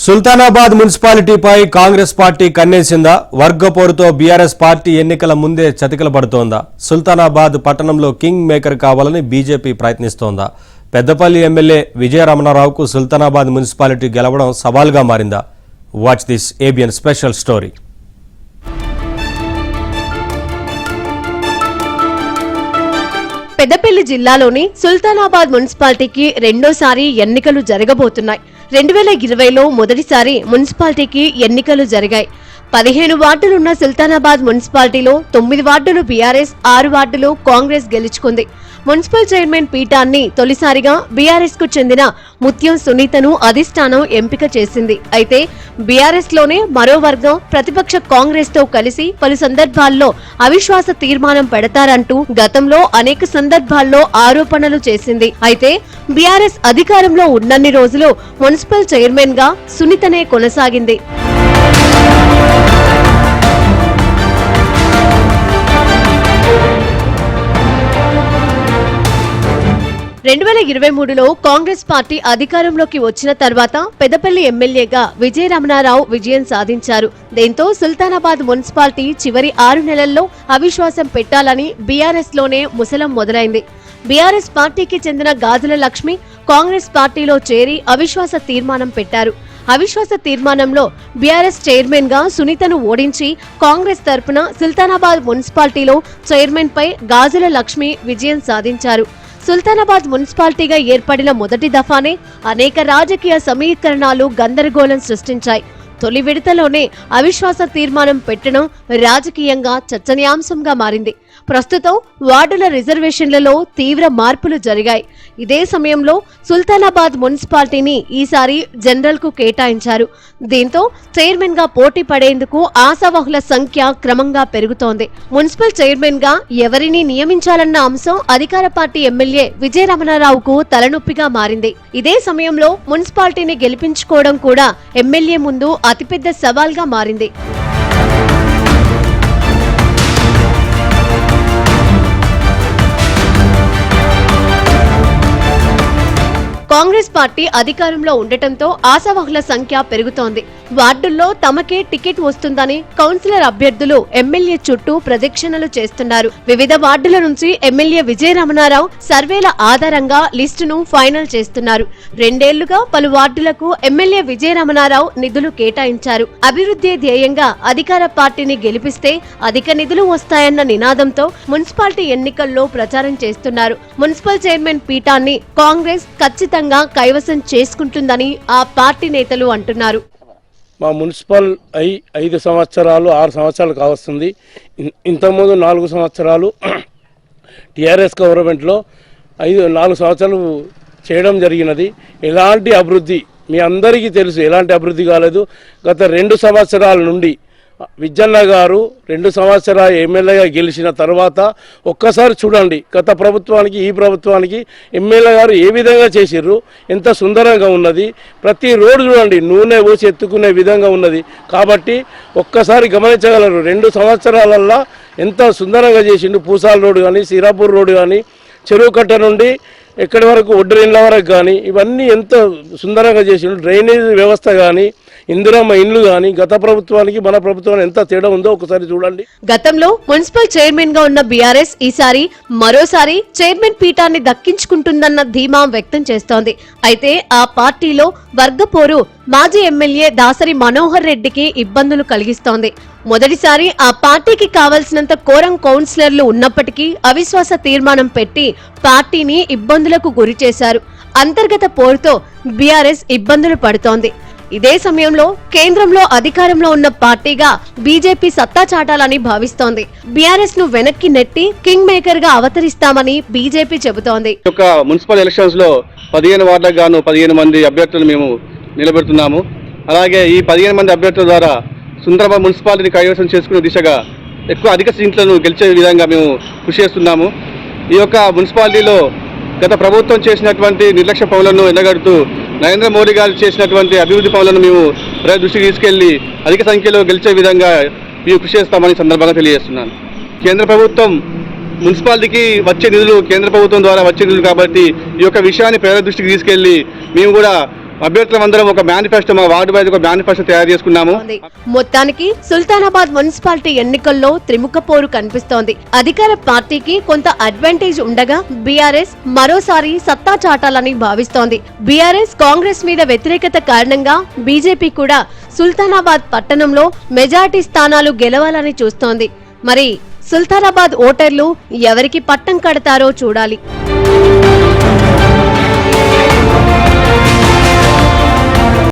సుల్తానాబాద్ మున్సిపాలిటీపై కాంగ్రెస్ పార్టీ కన్నేసిందా? వర్గపోరుతో బీఆర్ఎస్ పార్టీ ఎన్నికల ముందే చతికిల పడుతోందా? సుల్తానాబాద్ పట్టణంలో కింగ్ మేకర్ కావాలని బీజేపీ ప్రయత్నిస్తోందా? పెద్దపల్లి ఎమ్మెల్యే విజయరమణారావుకు సుల్తానాబాద్ మున్సిపాలిటీ గెలవడం సవాల్గా మారిందా? Watch this ABN special story. Peddapalli జిల్లాలోని సుల్తానాబాద్ మున్సిపాలిటీకి రెండోసారి ఎన్నికలు జరగబోతున్నాయి. 2020లో మొదటిసారి మున్సిపాలిటీకి ఎన్నికలు జరిగాయి. 15 వార్డులున్న సుల్తానాబాద్ మున్సిపాలిటీలో 9 వార్డులు బీఆర్ఎస్, 6 వార్డులు కాంగ్రెస్ గెలుచుకుంది. మున్సిపల్ చైర్మన్ పీఠాన్ని తొలిసారిగా బీఆర్ఎస్ కు చెందిన ముత్యం సునీతను అధిష్టానం ఎంపిక చేసింది. అయితే బీఆర్ఎస్ లోనే మరో వర్గం ప్రతిపక్ష కాంగ్రెస్ తో కలిసి పలు సందర్భాల్లో అవిశ్వాస తీర్మానం పెడతారంటూ గతంలో అనేక సందర్భాల్లో ఆరోపణలు చేసింది. అయితే బీఆర్ఎస్ అధికారంలో ఉన్నన్ని రోజులు మున్సిపల్ చైర్మన్ గా సునీతనే కొనసాగింది. 2023లో కాంగ్రెస్ పార్టీ అధికారంలోకి వచ్చిన తర్వాత పెద్దపల్లి ఎమ్మెల్యేగా విజయరమణారావు విజయం సాధించారు. దీంతో సుల్తానాబాద్ మున్సిపాలిటీ చివరి 6 నెలల్లో అవిశ్వాసం పెట్టాలని బీఆర్ఎస్ లోనే ముసలం మొదలైంది. బీఆర్ఎస్ పార్టీకి చెందిన గాజుల లక్ష్మి కాంగ్రెస్ పార్టీలో చేరి అవిశ్వాస తీర్మానం పెట్టారు. అవిశ్వాస తీర్మానంలో బీఆర్ఎస్ చైర్మన్ గా సునీతను ఓడించి కాంగ్రెస్ తరపున సుల్తానాబాద్ మున్సిపాలిటీలో చైర్మన్ పై గాజుల లక్ష్మి విజయం సాధించారు. సుల్తానాబాద్ మున్సిపాలిటీగా ఏర్పడిన మొదటి దఫానే అనేక రాజకీయ సమీకరణాలు గందరగోళం సృష్టించాయి. తొలి విడతలోనే అవిశ్వాస తీర్మానం పెట్టడం రాజకీయంగా చర్చనీయాంశంగా మారింది. ప్రస్తుతం వార్డుల రిజర్వేషన్లలో తీవ్ర మార్పులు జరిగాయి. ఇదే సమయంలో సుల్తానాబాద్ మున్సిపాలిటీని ఈసారి జనరల్ కు కేటాయించారు. దీంతో చైర్మన్ గా పోటీ పడేందుకు ఆశావహుల సంఖ్య క్రమంగా పెరుగుతోంది. మున్సిపల్ చైర్మన్ గా ఎవరిని నియమించాలన్న అంశం అధికార పార్టీ ఎమ్మెల్యే విజయరమణారావుకు తలనొప్పిగా మారింది. ఇదే సమయంలో మున్సిపాలిటీని గెలిపించుకోవడం కూడా ఎమ్మెల్యే ముందు అతిపెద్ద సవాల్గా మారింది. కాంగ్రెస్ పార్టీ అధికారంలో ఉండటంతో ఆశావహుల సంఖ్య పెరుగుతోంది. వార్డుల్లో తమకే టికెట్ వస్తుందని కౌన్సిలర్ అభ్యర్థులు ఎమ్మెల్యే చుట్టూ ప్రదక్షిణలు చేస్తున్నారు. వివిధ వార్డుల నుంచి ఎమ్మెల్యే విజయరమణారావు సర్వేల ఆధారంగా లిస్టును ఫైనల్ చేస్తున్నారు. 2 ఏళ్లుగా పలు వార్డులకు ఎమ్మెల్యే విజయరమణారావు నిధులు కేటాయించారు. అభివృద్ధి ధ్యేయంగా అధికార పార్టీని గెలిపిస్తే అధిక నిధులు వస్తాయన్న నినాదంతో మున్సిపాలిటీ ఎన్నికల్లో ప్రచారం చేస్తున్నారు. మున్సిపల్ చైర్మన్ పీఠాన్ని కాంగ్రెస్ ఖచ్చితంగా కైవసం చేసుకుంటుందని ఆ పార్టీ నేతలు అంటున్నారు. మా మున్సిపల్ 5 సంవత్సరాలు 6 సంవత్సరాలు కావస్తుంది. ఇంతకుముందు 4 సంవత్సరాలు టీఆర్ఎస్ గవర్నమెంట్లో 4 సంవత్సరాలు చేయడం జరిగినది. ఎలాంటి అభివృద్ధి మీ అందరికీ తెలుసు, ఎలాంటి అభివృద్ధి కాలేదు. గత 2 సంవత్సరాల నుండి విజయన్న గారు 2 సంవత్సరాలు ఎమ్మెల్యేగా గెలిచిన తర్వాత ఒక్కసారి చూడండి, గత ప్రభుత్వానికి ఈ ప్రభుత్వానికి ఎమ్మెల్యే గారు ఏ విధంగా చేసిర్రు, ఎంత సుందరంగా ఉన్నది. ప్రతి రోడ్డు చూడండి, నూనె పోసి ఎత్తుకునే విధంగా ఉన్నది. కాబట్టి ఒక్కసారి గమనించగలరు, 2 సంవత్సరాలల్లో ఎంత సుందరంగా చేసిండు. పూసాల రోడ్డు కానీ, సిరాపూర్ రోడ్డు కానీ, చెరువు కట్ట నుండి ఎక్కడి వరకు ఒడ్డరిళ్ళ వరకు కానీ ఇవన్నీ ఎంత సుందరంగా చేసిండు. డ్రైనేజ్ వ్యవస్థ కానీ, ఇందిరమ్మ ఇండ్లు కానీ గత ప్రభుత్వానికి మన ప్రభుత్వానికి ఎంత తేడా ఉందో ఒకసారి చూడండి. గతంలో మున్సిపల్ చైర్మన్ గా ఉన్న బీఆర్ఎస్ ఈసారి మరోసారి చైర్మన్ పీఠాన్ని దక్కించుకుంటుందన్న ధీమా వ్యక్తం చేస్తోంది. అయితే ఆ పార్టీలో వర్గపోరు మాజీ ఎమ్మెల్యే దాసరి మనోహర్ రెడ్డికి ఇబ్బందులు కలిగిస్తోంది. మొదటిసారి ఆ పార్టీకి కావలసినంత కోరం కౌన్సిలర్లు ఉన్నప్పటికీ అవిశ్వాస తీర్మానం పెట్టి పార్టీని ఇబ్బందులకు గురి చేశారు. అంతర్గత పోరుతో బీఆర్ఎస్ ఇబ్బందులు పడుతోంది. ఇదే సమయంలో కేంద్రంలో అధికారంలో ఉన్న పార్టీగా బీజేపీ సత్తా చాటాలని భావిస్తోంది. బీఆర్ఎస్ ను వెనక్కి నెట్టి కింగ్ మేకర్ గా అవతరిస్తామని బీజేపీ చెబుతోంది. మున్సిపల్ ఎలక్షన్స్ లో 15 వార్డులకు గాను 15 మంది అభ్యర్థులను మేము నిలబెడుతున్నాము. అలాగే ఈ 15 మంది అభ్యర్థుల ద్వారా సుందరబాద్ మున్సిపాలిటీని కైవసం చేసుకునే దిశగా అధిక సీట్లను గెలిచే విధంగా మేము కృషి చేస్తున్నాము. ఈ యొక్క మున్సిపాలిటీలో గత ప్రభుత్వం చేసినటువంటి నిర్లక్ష్య పనులను ఎండగడుతూ నరేంద్ర మోడీ గారు చేసినటువంటి అభివృద్ధి పనులను మేము ప్రజల దృష్టికి తీసుకెళ్లి అధిక సంఖ్యలో గెలిచే విధంగా మేము కృషి చేస్తామని సందర్భంగా తెలియజేస్తున్నాను. కేంద్ర ప్రభుత్వం మున్సిపాలిటీకి వచ్చే నిధులు కేంద్ర ప్రభుత్వం ద్వారా వచ్చే నిధులు కాబట్టి ఈ యొక్క విషయాన్ని ప్రజల దృష్టికి తీసుకెళ్లి మేము కూడా అభ్యర్థులందరం ఒక మేనిఫెస్టో, మా వార్డు వైజ్ ఒక మేనిఫెస్టో తయారు చేసుకున్నాము. మొత్తానికి సుల్తానాబాద్ మున్సిపాలిటీ ఎన్నికల్లో త్రిముఖ పోరు కనిపిస్తోంది. అధికార పార్టీకి కొంత అడ్వాంటేజ్ ఉండగా బీఆర్ఎస్ మరోసారి సత్తా చాటాలని భావిస్తోంది. బీఆర్ఎస్ కాంగ్రెస్ మీద వ్యతిరేకత కారణంగా బీజేపీ కూడా సుల్తానాబాద్ పట్టణంలో మెజార్టీ స్థానాలు గెలవాలని చూస్తోంది. మరి సుల్తానాబాద్ ఓటర్లు ఎవరికి పట్టం కడతారో చూడాలి.